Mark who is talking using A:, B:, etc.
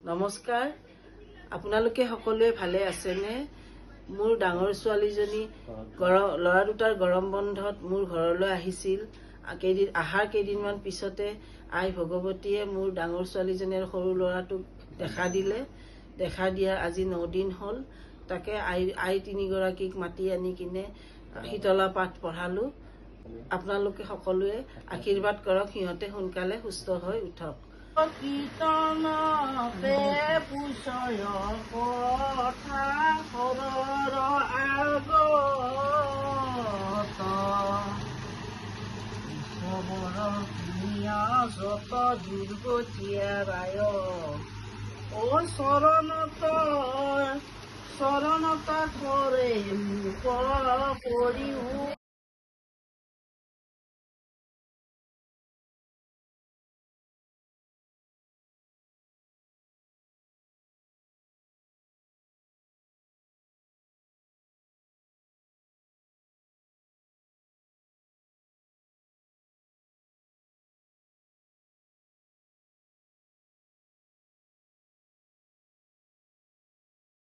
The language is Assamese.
A: নমস্কাৰ, আপোনালোকে সকলোৱে ভালে আছেনে? মোৰ ডাঙৰ ছোৱালীজনী ল'ৰা দুটাৰ গৰম বন্ধত মোৰ ঘৰলৈ আহিছিল। আহাৰ কেইদিনমান পিছতে আই ভগৱতীয়ে মোৰ ডাঙৰ ছোৱালীজনীৰ সৰু ল'ৰাটোক দেখা দিলে। দেখা দিয়া আজি 9 দিন হ'ল। তাকে আই তিনিগৰাকীক মাতি আনি কিনে শীতলা পাঠ পঢ়ালো। আপোনালোকে সকলোৱে আশীৰ্বাদ কৰক, সিহঁতে সোনকালে সুস্থ হৈ উঠক। কীৰ্তনতে পুষয় কথা সৰৰ আগত যত দুৰ্গতীয়া ৰায় অ চৰণত কৰে মুখ কৰিও